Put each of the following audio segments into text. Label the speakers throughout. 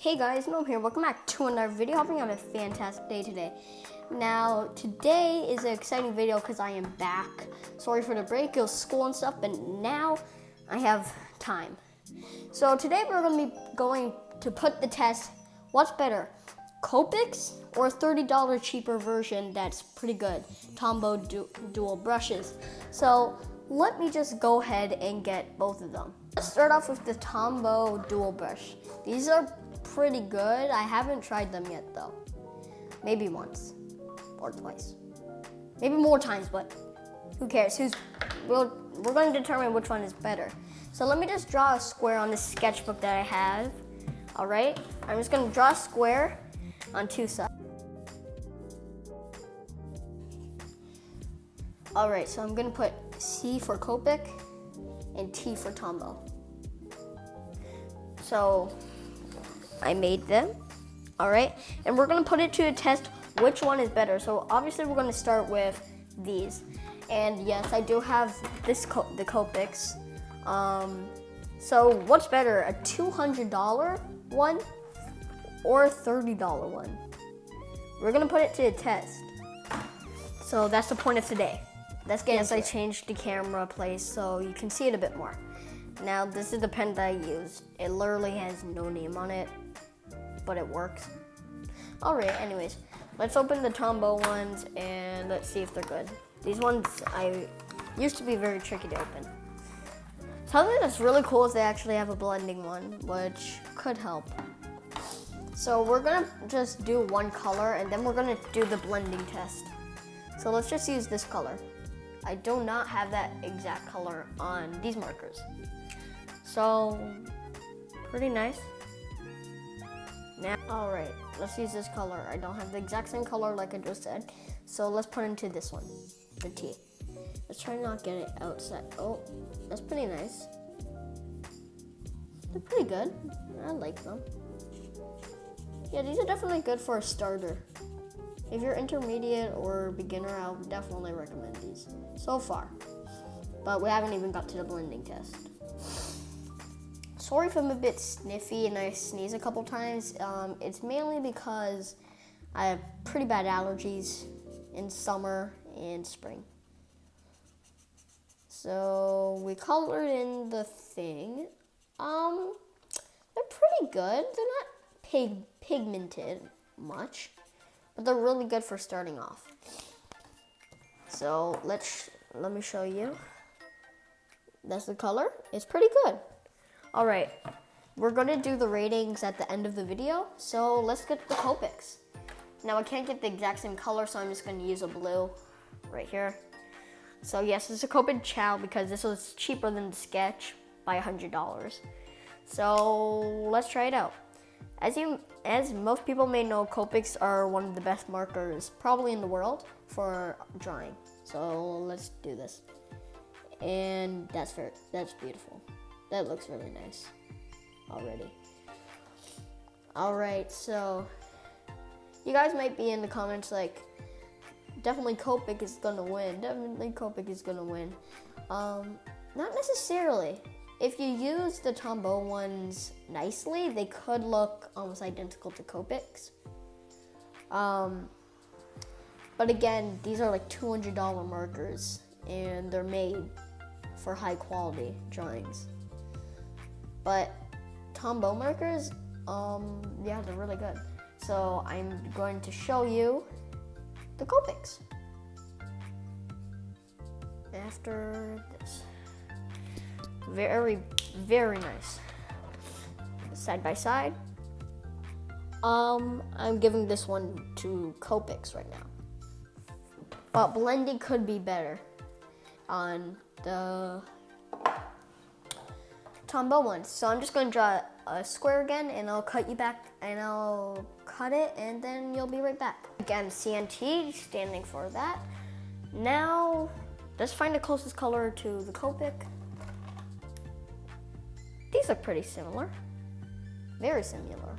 Speaker 1: Hey guys, Noam here. Welcome back to another video. Hoping you have a fantastic day today. Now, today is an exciting video because I am back. Sorry for the break, it was school and stuff, but now I have time. So today we're going to put the test, what's better, Copics or a $30 cheaper version that's pretty good, Tombow dual brushes. So let me just go ahead and get both of them. Let's start off with the Tombow dual brush. These are pretty good. I haven't tried them yet though. Maybe once or twice. Maybe more times, but who cares? We're going to determine which one is better. So let me just draw a square on this sketchbook that I have. All right, I'm just going to draw a square on two sides. All right, so I'm going to put C for Copic and T for Tombow. So I made them, all right? And we're gonna put it to a test which one is better. So obviously we're gonna start with these. And yes, I do have the Copics. So what's better, a $200 one or a $30 one? We're gonna put it to a test. So that's the point of today. Let's get into it. I changed the camera place so you can see it a bit more. Now this is the pen that I used. It literally has no name on it, but it works. All right, anyways, let's open the Tombow ones and let's see if they're good. These ones I used to be very tricky to open. Something that's really cool is they actually have a blending one, which could help. So we're gonna just do one color and then we're gonna do the blending test. So let's just use this color. I do not have that exact color on these markers. So, pretty nice. Now, all right, let's use this color. I don't have the exact same color like I just said. So let's put into this one, the T. Let's try not get it outside. Oh, that's pretty nice. They're pretty good. I like them. Yeah, these are definitely good for a starter. If you're intermediate or beginner, I'll definitely recommend these so far. But we haven't even got to the blending test. Sorry if I'm a bit sniffy and I sneeze a couple times. It's mainly because I have pretty bad allergies in summer and spring. So we colored in the thing. They're pretty good. They're not pigmented much, but they're really good for starting off. So let me show you. That's the color. It's pretty good. All right, we're gonna do the ratings at the end of the video. So let's get the Copics. Now I can't get the exact same color, so I'm just gonna use a blue right here. So yes, it's a Copic Chow because this was cheaper than the Sketch by $100. So let's try it out. As most people may know, Copics are one of the best markers probably in the world for drawing. So let's do this. And that's beautiful. That looks really nice already. All right, so you guys might be in the comments like, definitely Copic is gonna win. Definitely Copic is gonna win. Not necessarily. If you use the Tombow ones nicely, they could look almost identical to Copics. But again, these are like $200 markers and they're made for high quality drawings. But Tombow markers, yeah, they're really good. So I'm going to show you the Copics after this. Very, very nice. Side by side. I'm giving this one to Copics right now. But blending could be better on the Tombow one. So I'm just gonna draw a square again and I'll cut you back and I'll cut it and then you'll be right back. Again, CNT standing for that. Now, let's find the closest color to the Copic. These are pretty similar, very similar.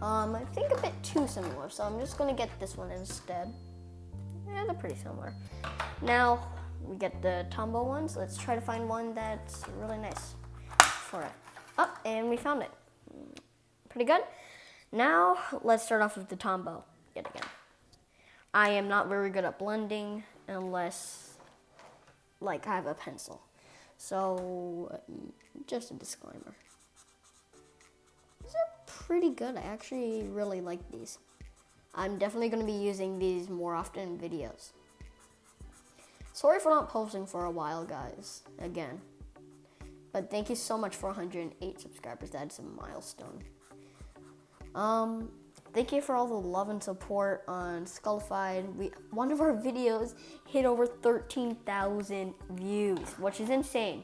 Speaker 1: I think a bit too similar, so I'm just gonna get this one instead. Yeah, they're pretty similar. Now, we get the Tombow ones. Let's try to find one that's really nice for it. Oh, and we found it. Pretty good. Now, let's start off with the Tombow yet again. I am not very good at blending unless, like, I have a pencil. So, just a disclaimer. These are pretty good. I actually really like these. I'm definitely going to be using these more often in videos. Sorry for not posting for a while, guys, again. But thank you so much for 108 subscribers. That's a milestone. Thank you for all the love and support on Skullified. One of our videos hit over 13,000 views, which is insane.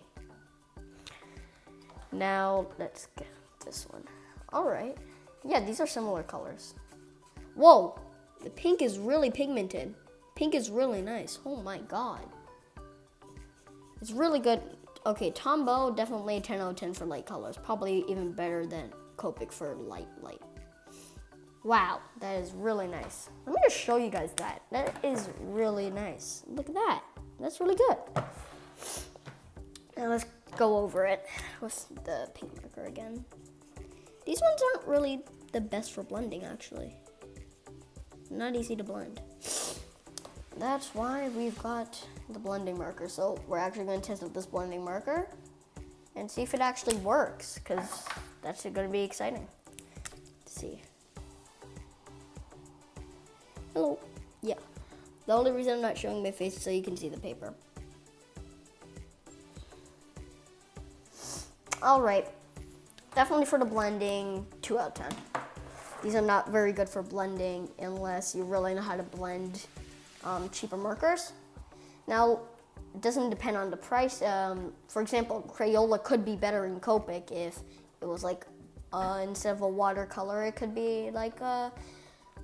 Speaker 1: Now, let's get this one. All right. Yeah, these are similar colors. Whoa, the pink is really pigmented. Pink is really nice. Oh my god. It's really good. Okay, Tombow, definitely a 10 out of 10 for light colors. Probably even better than Copic for light. Wow, that is really nice. Let me just show you guys that. That is really nice. Look at that. That's really good. Now let's go over it with the pink marker again. These ones aren't really the best for blending, actually. Not easy to blend. That's why we've got the blending marker. So we're actually going to test out this blending marker and see if it actually works, because that's going to be exciting. Let's see. Hello. Yeah. The only reason I'm not showing my face is so you can see the paper. All right. Definitely for the blending, 2 out of 10. These are not very good for blending unless you really know how to blend cheaper markers. Now, it doesn't depend on the price. For example, Crayola could be better in Copic if it was like, instead of a watercolor, it could be like a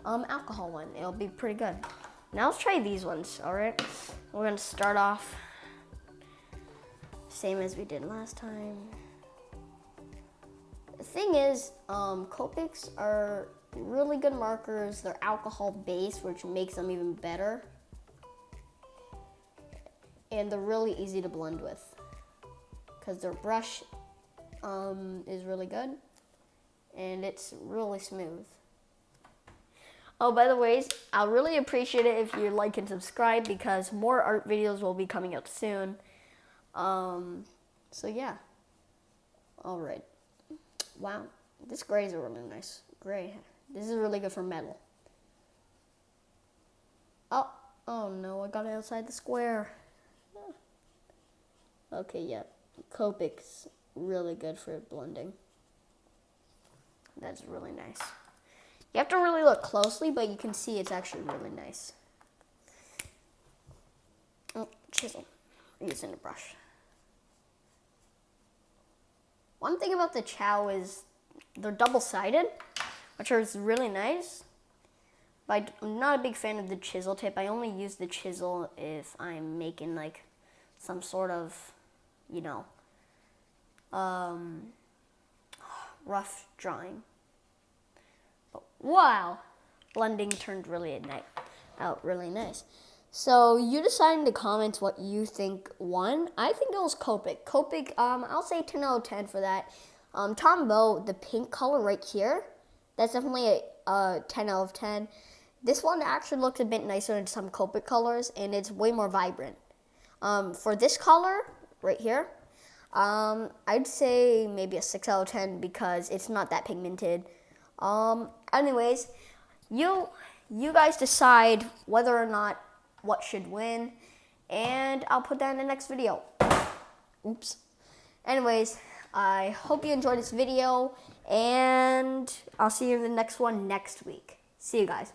Speaker 1: alcohol one. It'll be pretty good. Now let's try these ones, all right? We're gonna start off same as we did last time. The thing is, Copics are really good markers. They're alcohol based, which makes them even better. And they're really easy to blend with because their brush is really good and it's really smooth. Oh, by the way, I'll really appreciate it if you like and subscribe because more art videos will be coming out soon. So yeah. All right. Wow, this gray is a really nice gray. This is really good for metal. Oh no, I got it outside the square. Okay, yeah, Copic's really good for blending. That's really nice. You have to really look closely, but you can see it's actually really nice. Oh, chisel. I'm using a brush. One thing about the Chow is they're double-sided, which is really nice. But I'm not a big fan of the chisel tip. I only use the chisel if I'm making like some sort of, you know, rough drawing. But wow, blending turned out really nice. So you decide in the comments what you think won. I think it was Copic. Copic, I'll say 10 out of 10 for that. Tombow, the pink color right here, that's definitely a 10 out of 10. This one actually looks a bit nicer than some Copic colors, and it's way more vibrant. For this color right here, I'd say maybe a 6 out of 10 because it's not that pigmented. Anyways, you guys decide whether or not what should win, and I'll put that in the next video. Oops. Anyways, I hope you enjoyed this video, and I'll see you in the next one next week. See you guys.